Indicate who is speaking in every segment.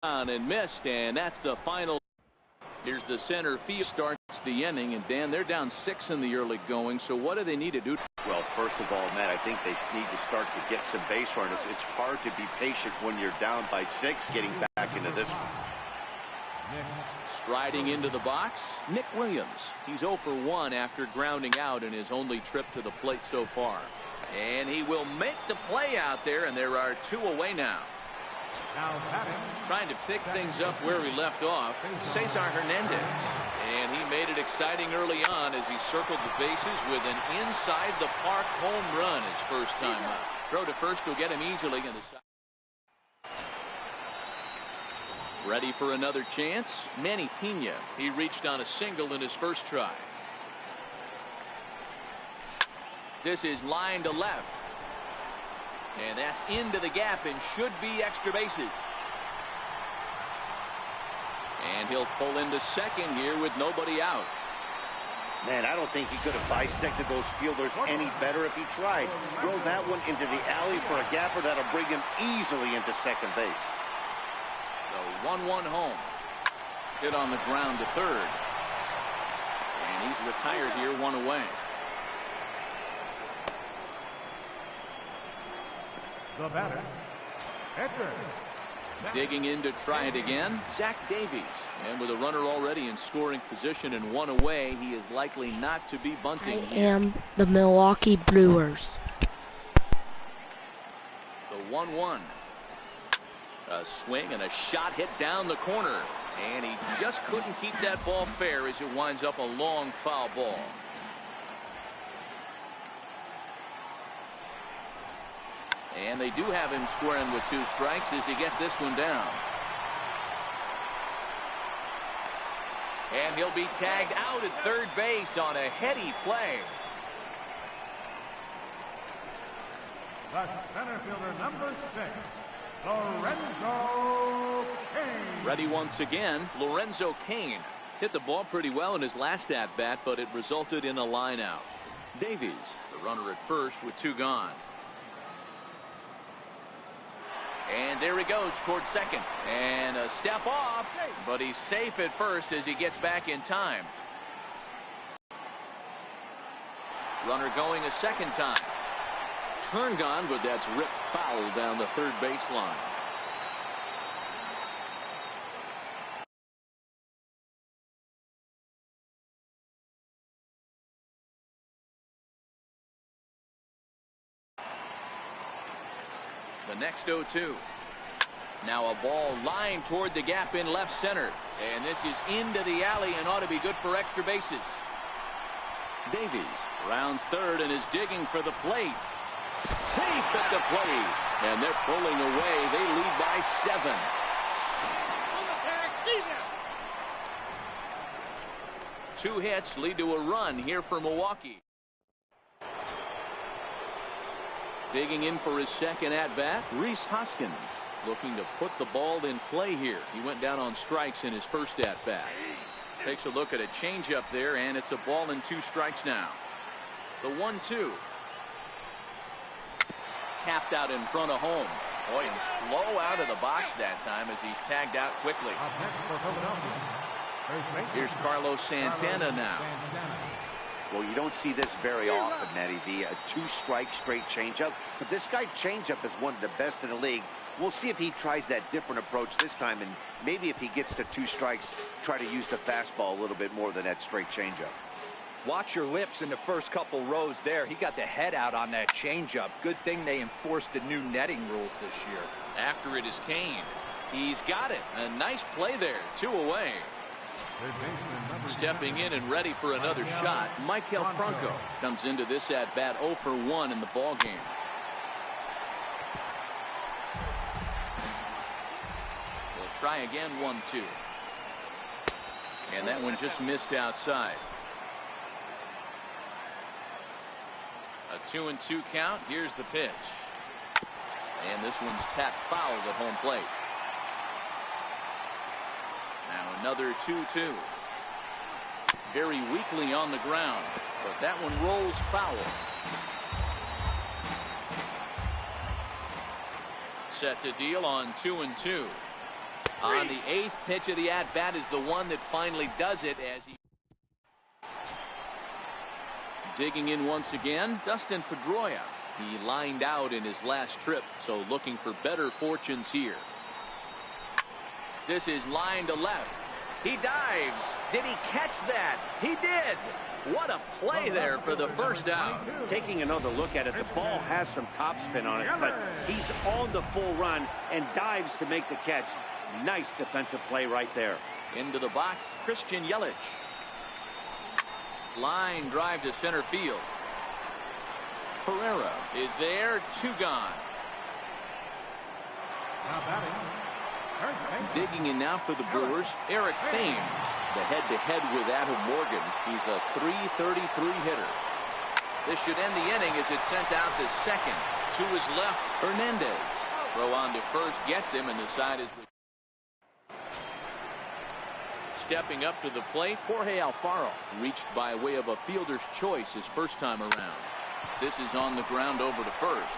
Speaker 1: on and missed, and that's the final. Here's the center field. Starts the inning, and Dan, they're down 6 in the early going. So what do they need to do?
Speaker 2: Well, first of all, Matt, I think they need to start to get some base runners. It's hard to be patient when you're down by 6 getting back into this one.
Speaker 1: Striding into the box, Nick Williams. He's 0 for 1 after grounding out in his only trip to the plate so far. And he will make the play out there, and there are 2 away now. Trying to pick things up where he left off, Cesar Hernandez. And he made it exciting early on as he circled the bases with an inside-the-park home run his first time up. Throw to first will get him easily in the side. Ready for another chance? Manny Pena. He reached on a single in his first try. This is line to left. And that's into the gap and should be extra bases. And he'll pull into second here with nobody out.
Speaker 2: Man, I don't think he could have bisected those fielders any better if he tried. Throw that one into the alley for a gapper that'll bring him easily into second base.
Speaker 1: The 1-1 home. Hit on the ground to third. And he's retired here, 1 away.
Speaker 3: The batter, Edgar.
Speaker 1: Digging in to try it again, Zach Davies. And with a runner already in scoring position and 1 away, he is likely not to be bunting.
Speaker 4: I am the Milwaukee Brewers.
Speaker 1: The 1-1. A swing and a shot hit down the corner. And he just couldn't keep that ball fair as it winds up a long foul ball. And they do have him squaring with 2 strikes as he gets this one down. And he'll be tagged out at third base on a heady play.
Speaker 3: The center fielder, number 6, Lorenzo Cain.
Speaker 1: Ready once again, Lorenzo Cain. Hit the ball pretty well in his last at-bat, but it resulted in a line out. Davies, the runner at first with 2 gone. And there he goes towards second. And a step off, but he's safe at first as he gets back in time. Runner going a second time. Turn gone, but that's ripped foul down the third baseline. The next 0-2. Now a ball lined toward the gap in left center. And this is into the alley and ought to be good for extra bases. Davies rounds third and is digging for the plate. Safe at the plate. And they're pulling away. They lead by 7. Two hits lead to a run here for Milwaukee. Digging in for his second at-bat, Rhys Hoskins, looking to put the ball in play here. He went down on strikes in his first at-bat. Takes a look at a changeup there, and it's a ball and 2 strikes now. The 1-2. Tapped out in front of home. Boy, and slow out of the box that time as he's tagged out quickly. Here's Carlos Santana now.
Speaker 2: Well, you don't see this very often, Matty V. A 2-strike straight changeup. But this guy changeup is one of the best in the league. We'll see if he tries that different approach this time. And maybe if he gets to 2 strikes, try to use the fastball a little bit more than that straight changeup.
Speaker 5: Watch your lips in the first couple rows there. He got the head out on that changeup. Good thing they enforced the new netting rules this year.
Speaker 1: After it is Cain. He's got it. A nice play there. 2 away. Stepping in and ready for another shot, Michael Franco comes into this at-bat 0 for 1 in the ball game. We'll try again, 1-2. And that one just missed outside. A 2-2 count. Here's the pitch. And this one's tapped foul at home plate. Now another 2-2. Very weakly on the ground, but that one rolls foul. Set to deal on 2-2. On the 8th pitch of the at-bat is the one that finally does it as he... Digging in once again, Dustin Pedroia. He lined out in his last trip, so looking for better fortunes here. This is line to left. He dives. Did he catch that? He did. What a play there for the first out.
Speaker 2: Taking another look at it, the ball has some topspin on it, but he's on the full run and dives to make the catch. Nice defensive play right there.
Speaker 1: Into the box, Christian Yelich. Line drive to center field. Herrera is there, 2 gone.
Speaker 3: Now batting,
Speaker 1: Digging in now for the Brewers, Eric Thames. The head-to-head with Adam Morgan. He's a .333 hitter. This should end the inning as it's sent out to second. To his left, Hernandez. Throw on to first gets him, and the side is... Stepping up to the plate, Jorge Alfaro. Reached by way of a fielder's choice his first time around. This is on the ground over to first.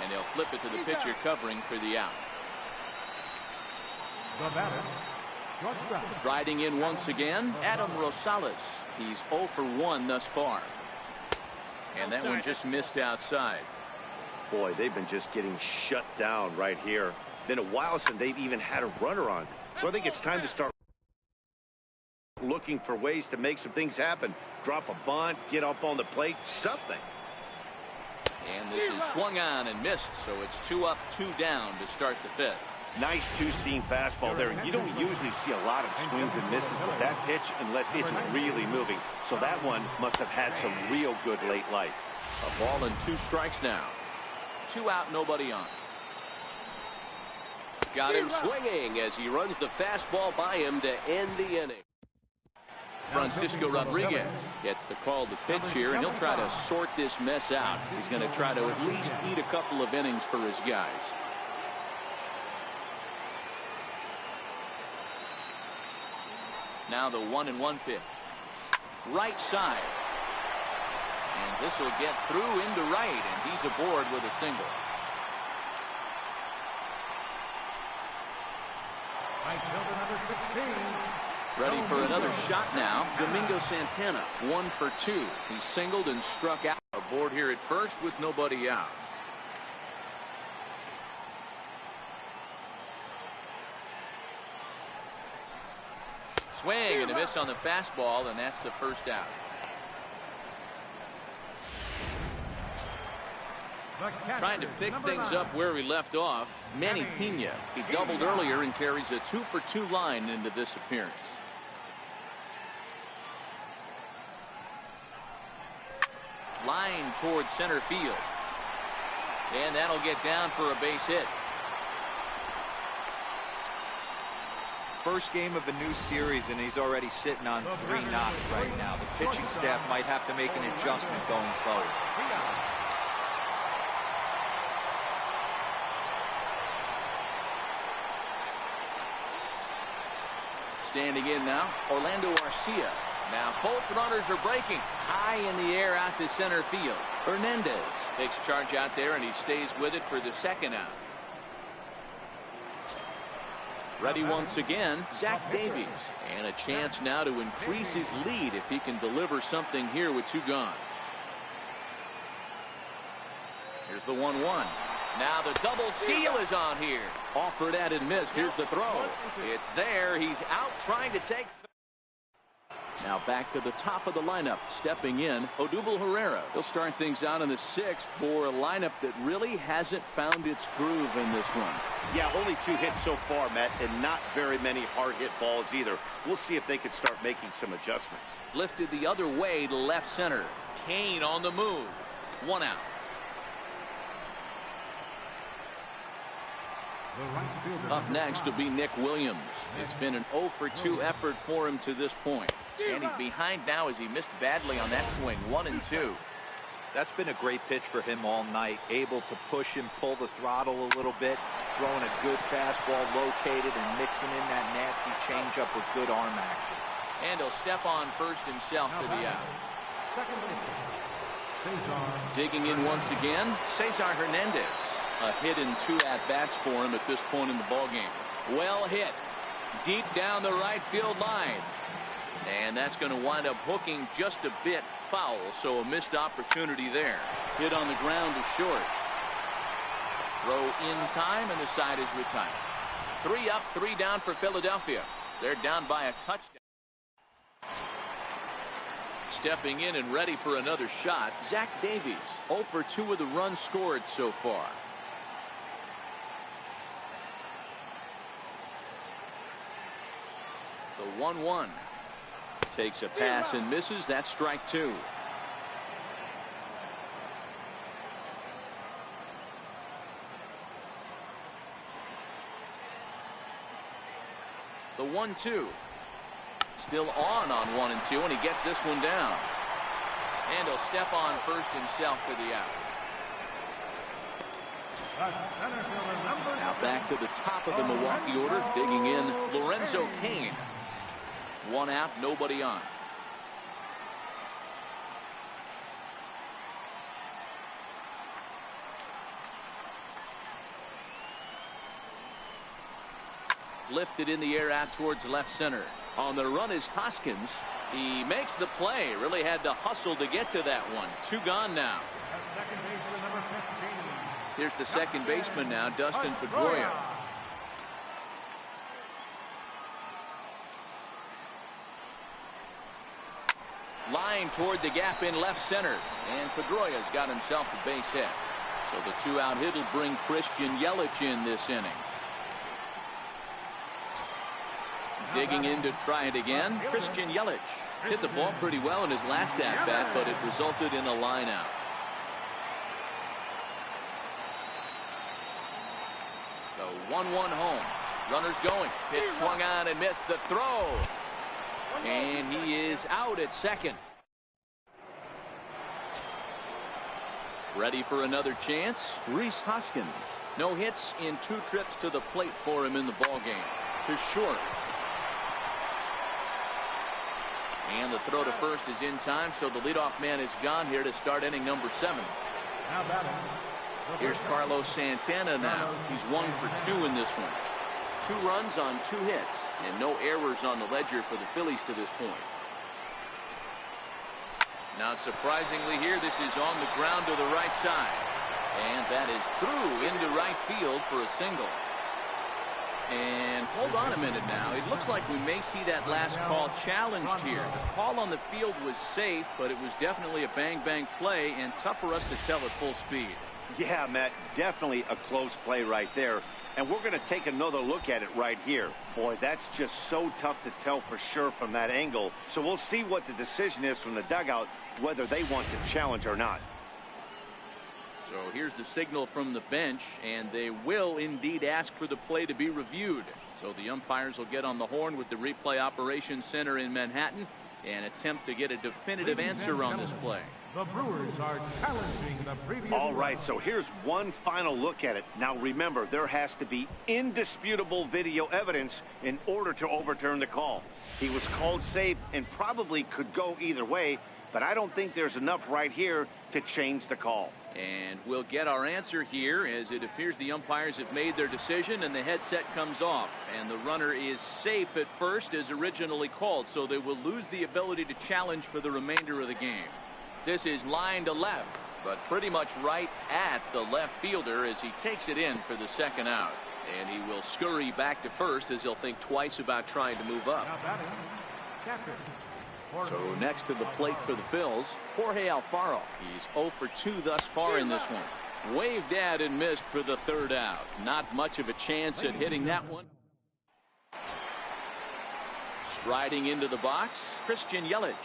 Speaker 1: And they'll flip it to the pitcher covering for the out.
Speaker 3: the batter, shortstop.
Speaker 1: Riding in once again, Adam Rosales. He's 0 for 1 thus far. And that one just missed outside.
Speaker 2: Boy, they've been just getting shut down right here. Been a while since they've even had a runner on. So I think it's time to start looking for ways to make some things happen. Drop a bunt, get up on the plate, something.
Speaker 1: And this is swung on and missed, so it's 2 up, 2 down to start the 5th.
Speaker 2: Nice two-seam fastball there. You don't usually see a lot of swings and misses with that pitch unless it's really moving. So that one must have had some real good late life.
Speaker 1: A ball and 2 strikes now. 2 out, nobody on. Got him swinging as he runs the fastball by him to end the inning. Francisco Rodriguez gets the call to pitch here, and he'll try to sort this mess out. He's going to try to at least eat a couple of innings for his guys. Now the 1-1 pitch. Right side. And this will get through into right, and he's aboard with a single.
Speaker 3: Right fielder number 16.
Speaker 1: Ready for another shot now. Domingo Santana, 1 for 2. He singled and struck out. Aboard here at first with nobody out. Swing and a miss on the fastball, and that's the first out. Trying to pick things up where we left off, Manny Pena. He doubled earlier and carries a 2 for 2 line into this appearance. Line towards center field. And that'll get down for a base hit.
Speaker 5: First game of a new series, and he's already sitting on 3 knocks right now. The pitching staff might have to make an adjustment going forward.
Speaker 1: Standing in now, Orlando Arcia. Now both runners are breaking. High in the air out to center field. Hernandez takes charge out there, and he stays with it for the second out. Ready once again, Zach Davies. And a chance now to increase his lead if he can deliver something here with 2 gone. Here's the 1-1. Now the double steal is on here. Offered at and missed. Here's the throw. It's there. He's out trying to take. Now back to the top of the lineup. Stepping in, Odubel Herrera. He'll start things out in the 6th for a lineup that really hasn't found its groove in this one.
Speaker 2: Yeah, only 2 hits so far, Matt, and not very many hard hit balls either. We'll see if they can start making some adjustments.
Speaker 1: Lifted the other way to left center. Kane on the move. 1 out. Up next will be Nick Williams. It's been an 0 for 2 effort for him to this point. And he's behind now as he missed badly on that swing. 1 and 2.
Speaker 5: That's been a great pitch for him all night. Able to push and pull the throttle a little bit. Throwing a good fastball located and mixing in that nasty changeup with good arm action.
Speaker 1: And he'll step on first himself for the out. Digging in once again, Cesar Hernandez. A hit in 2 at-bats for him at this point in the ballgame. Well hit. Deep down the right field line. And that's going to wind up hooking just a bit foul, so a missed opportunity there. Hit on the ground to short. Throw in time, and the side is retired. 3 up, 3 down for Philadelphia. They're down by a touchdown. Stepping in and ready for another shot, Zach Davies. 0 for 2 with the runs scored so far. The 1-1. Takes a pass and misses. That's strike 2. The 1-2. Still on 1 and 2, and he gets this one down. And he'll step on first himself for the out. Now back to the top of the Milwaukee order, digging in Lorenzo Cain. 1 out, nobody on. Lifted in the air out towards left center. On the run is Hoskins. He makes the play. Really had to hustle to get to that one. 2 gone now. Here's the second baseman now, Dustin Pedroia. Line toward the gap in left center. And Pedroia's got himself a base hit. So the 2-out hit will bring Christian Yelich in this inning. Digging in to try it again, Christian Yelich. Hit the ball pretty well in his last at-bat, but it resulted in a line out. The 1-1 home. Runners going. Pitch swung on and missed the throw. And he is out at second. Ready for another chance. Rhys Hoskins. No hits in 2 trips to the plate for him in the ballgame. To short. And the throw to first is in time, so the leadoff man is gone here to start inning number 7. Here's Carlos Santana now. He's 1 for 2 in this one. 2 runs on 2 hits, and no errors on the ledger for the Phillies to this point. Not surprisingly here, this is on the ground to the right side. And that is through into right field for a single. And hold on a minute now. It looks like we may see that last call challenged here. The call on the field was safe, but it was definitely a bang-bang play and tough for us to tell at full speed.
Speaker 2: Yeah, Matt, definitely a close play right there. And we're going to take another look at it right here. Boy, that's just so tough to tell for sure from that angle. So we'll see what the decision is from the dugout, whether they want to challenge or not.
Speaker 1: So here's the signal from the bench, and they will indeed ask for the play to be reviewed. So the umpires will get on the horn with the replay operations center in Manhattan and attempt to get a definitive answer on this play.
Speaker 3: The Brewers are challenging the previous.
Speaker 2: All right, so here's one final look at it. Now remember, there has to be indisputable video evidence in order to overturn the call. He was called safe and probably could go either way, but I don't think there's enough right here to change the call.
Speaker 1: And we'll get our answer here, as it appears the umpires have made their decision and the headset comes off. And the runner is safe at first as originally called, so they will lose the ability to challenge for the remainder of the game. This is line to left, but pretty much right at the left fielder as he takes it in for the second out. And he will scurry back to first as he'll think twice about trying to move up. So next to the plate for the Phils, Jorge Alfaro. He's 0 for 2 thus far in this one. Waved at and missed for the third out. Not much of a chance at hitting that one. Striding into the box, Christian Yelich.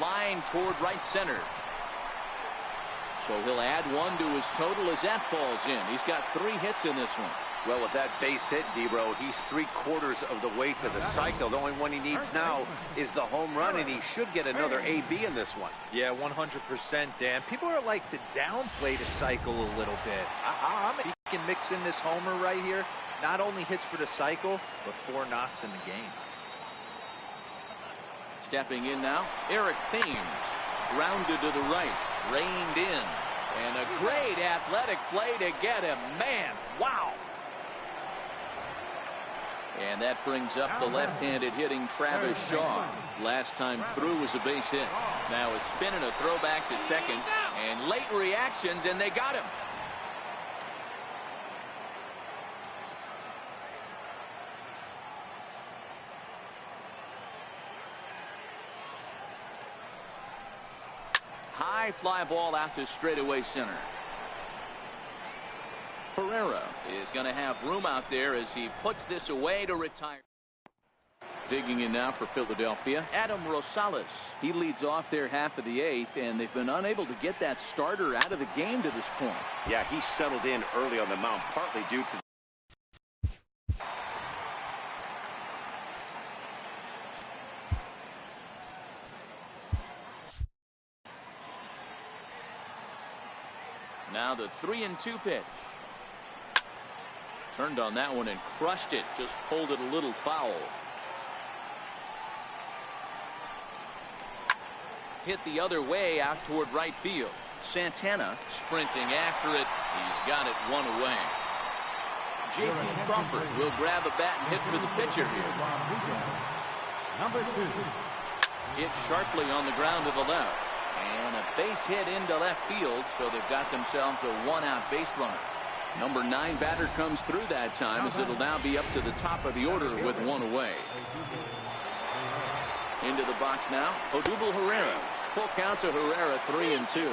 Speaker 1: Line toward right center. So he'll add 1 to his total as that falls in. He's got 3 hits in this one.
Speaker 2: Well, with that base hit, D-Bro, he's 3/4 of the way to the cycle. The only one he needs now is the home run, and he should get another AB in this one.
Speaker 5: Yeah, 100%, Dan. People are like to downplay the cycle a little bit. He can mix in this homer right here. Not only hits for the cycle, but 4 knocks in the game.
Speaker 1: Stepping in now, Eric Thames. Grounded to the right, reined in. And a great athletic play to get him. Man, wow. And that brings up the left-handed hitting Travis Shaw. Last time through was a base hit. Now a spin and a throwback to second. And late reactions, and they got him. High fly ball out to straightaway center. Herrera is going to have room out there as he puts this away to retire. Digging in now for Philadelphia, Adam Rosales. He leads off their half of the eighth, and they've been unable to get that starter out of the game to this point.
Speaker 2: Yeah, he settled in early on the mound, partly due to
Speaker 1: now the 3-2 pitch. Turned on that one and crushed it. Just pulled it a little foul. Hit the other way out toward right field. Santana sprinting after it. He's got it one away. J.P. Crawford will grab a bat and hit for the pitcher here.
Speaker 3: Number 2.
Speaker 1: Hit sharply on the ground to the left. And a base hit into left field, so they've got themselves a one-out base runner. Number 9 batter comes through that time, as it'll now be up to the top of the order with one away. Into the box now, Odubel Herrera. Full count to Herrera, 3-2.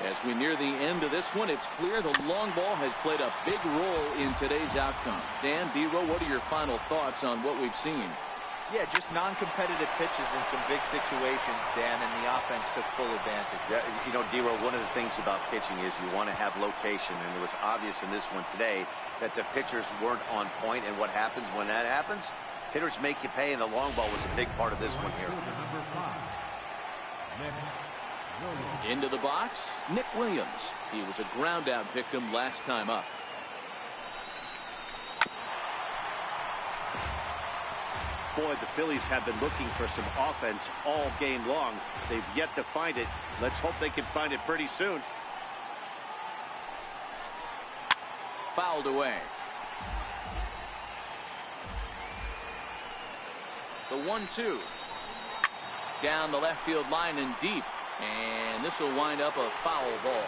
Speaker 1: As we near the end of this one, it's clear the long ball has played a big role in today's outcome. Dan, D-Row, what are your final thoughts on what we've seen?
Speaker 5: Yeah, just non-competitive pitches in some big situations, Dan, and the offense took full advantage.
Speaker 2: Yeah, you know, D-Row, one of the things about pitching is you want to have location, and it was obvious in this one today that the pitchers weren't on point, and what happens when that happens? Hitters make you pay, and the long ball was a big part of this one here.
Speaker 1: Into the box, Nick Williams. He was a ground-out victim last time up.
Speaker 2: Boy, the Phillies have been looking for some offense all game long. They've yet to find it. Let's hope they can find it pretty soon.
Speaker 1: Fouled away. The 1-2. Down the left field line and deep. And this will wind up a foul ball.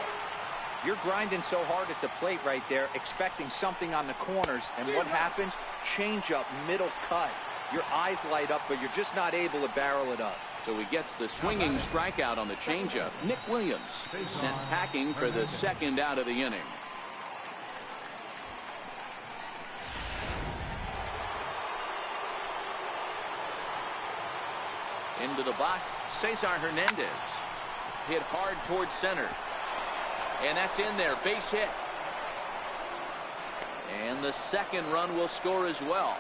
Speaker 5: You're grinding so hard at the plate right there, expecting something on the corners, and what happens? Change up, middle cut. Your eyes light up, but you're just not able to barrel it up.
Speaker 1: So he gets the swinging strikeout on the changeup. Nick Williams sent packing for the second out of the inning. Into the box, Cesar Hernandez. Hit hard towards center. And that's in there, base hit. And the second run will score as well.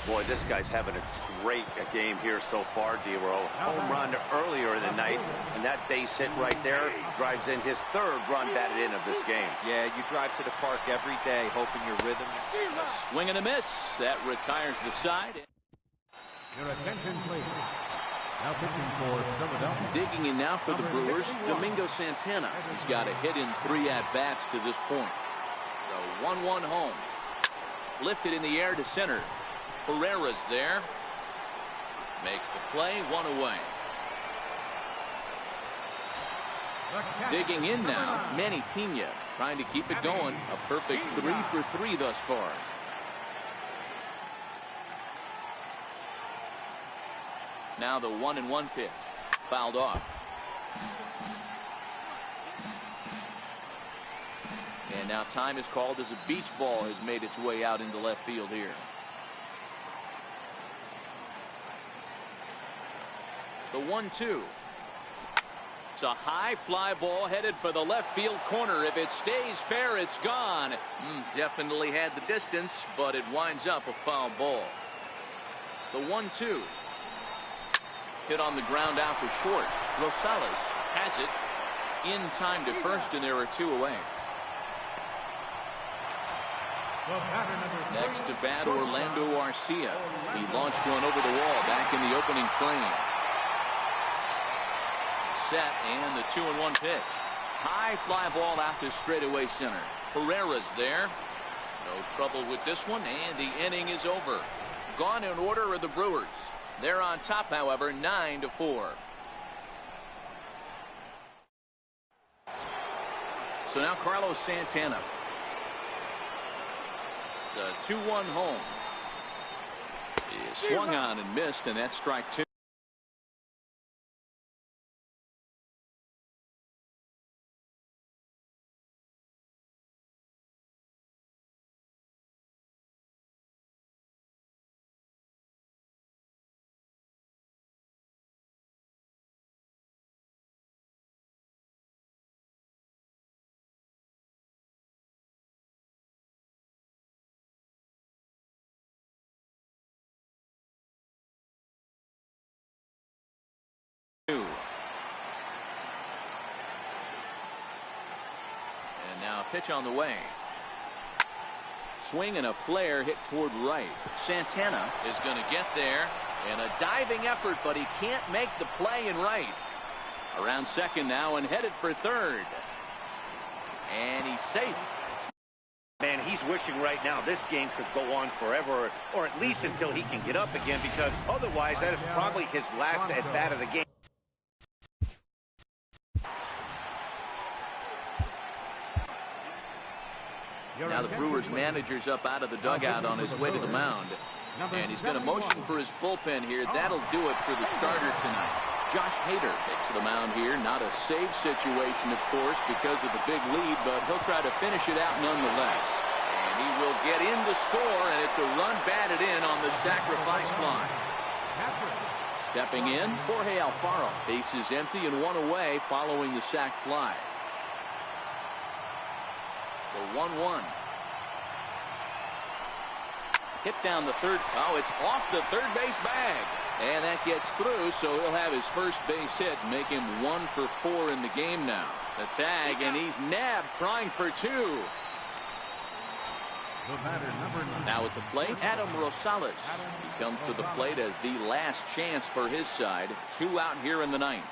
Speaker 2: Boy, this guy's having a great game here so far, D-Row. Home run earlier in the night, and that base hit right there drives in his third run batted in of this game.
Speaker 5: Yeah, you drive to the park every day hoping your rhythm.
Speaker 1: A swing and a miss. That retires the side.
Speaker 3: Your attention, please. Now pitching for Philadelphia.
Speaker 1: Digging in now for the Brewers, Domingo Santana. He's got a hit in 3 at-bats to this point. The 1-1 home. Lifted in the air to center. Herrera's there. Makes the play, one away. Digging in now, Manny Pena trying to keep it going. A perfect 3 for 3 thus far. Now the 1-1 pitch. Fouled off. And now time is called as a beach ball has made its way out into left field here. The 1-2. It's a high fly ball headed for the left field corner. If it stays fair, it's gone. Definitely had the distance, but it winds up a foul ball. The 1-2. Hit on the ground out to short. Rosales has it in time to first, and there are 2 away.
Speaker 3: The batter, number
Speaker 1: Next to bat, Orlando Arcia. He launched one over the wall back in the opening frame. Set, and the 2-1 pitch. High fly ball out to straightaway center. Pereira's there. No trouble with this one, and the inning is over. Gone in order are the Brewers. They're on top, however, 9-4. So now Carlos Santana. The 2-1 home. He is swung on and missed, and that's strike two. And now a pitch on the way. Swing and a flare hit toward right. Santana is going to get there, and a diving effort, but he can't make the play in right. Around second now and headed for third. And he's safe.
Speaker 2: Man, he's wishing right now this game could go on forever, or at least until he can get up again, because otherwise that is probably his last at-bat of the game.
Speaker 1: Now the Brewers manager's up out of the dugout on his way to the mound. And he's going to motion for his bullpen here. That'll do it for the starter tonight. Josh Hader takes to the mound here. Not a save situation, of course, because of the big lead, but he'll try to finish it out nonetheless. And he will get in to score, and it's a run batted in on the sacrifice fly. Stepping in, Jorge Alfaro. Base is empty and one away following the sac fly. The 1-1. Hit down the third. Oh, it's off the third base bag. And that gets through, so he'll have his first base hit, make him 1 for 4 in the game now. The tag, and he's nabbed, trying for two. Now at the plate, Adam Rosales. He comes to the plate as the last chance for his side. 2 out here in the ninth.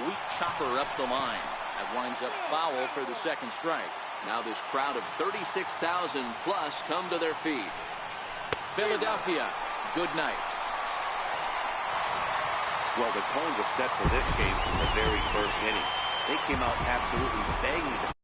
Speaker 1: Weak chopper up the line. That winds up foul for the second strike. Now this crowd of 36,000 plus come to their feet. Philadelphia, good night.
Speaker 2: Well, the tone was set for this game from the very first inning. They came out absolutely banging the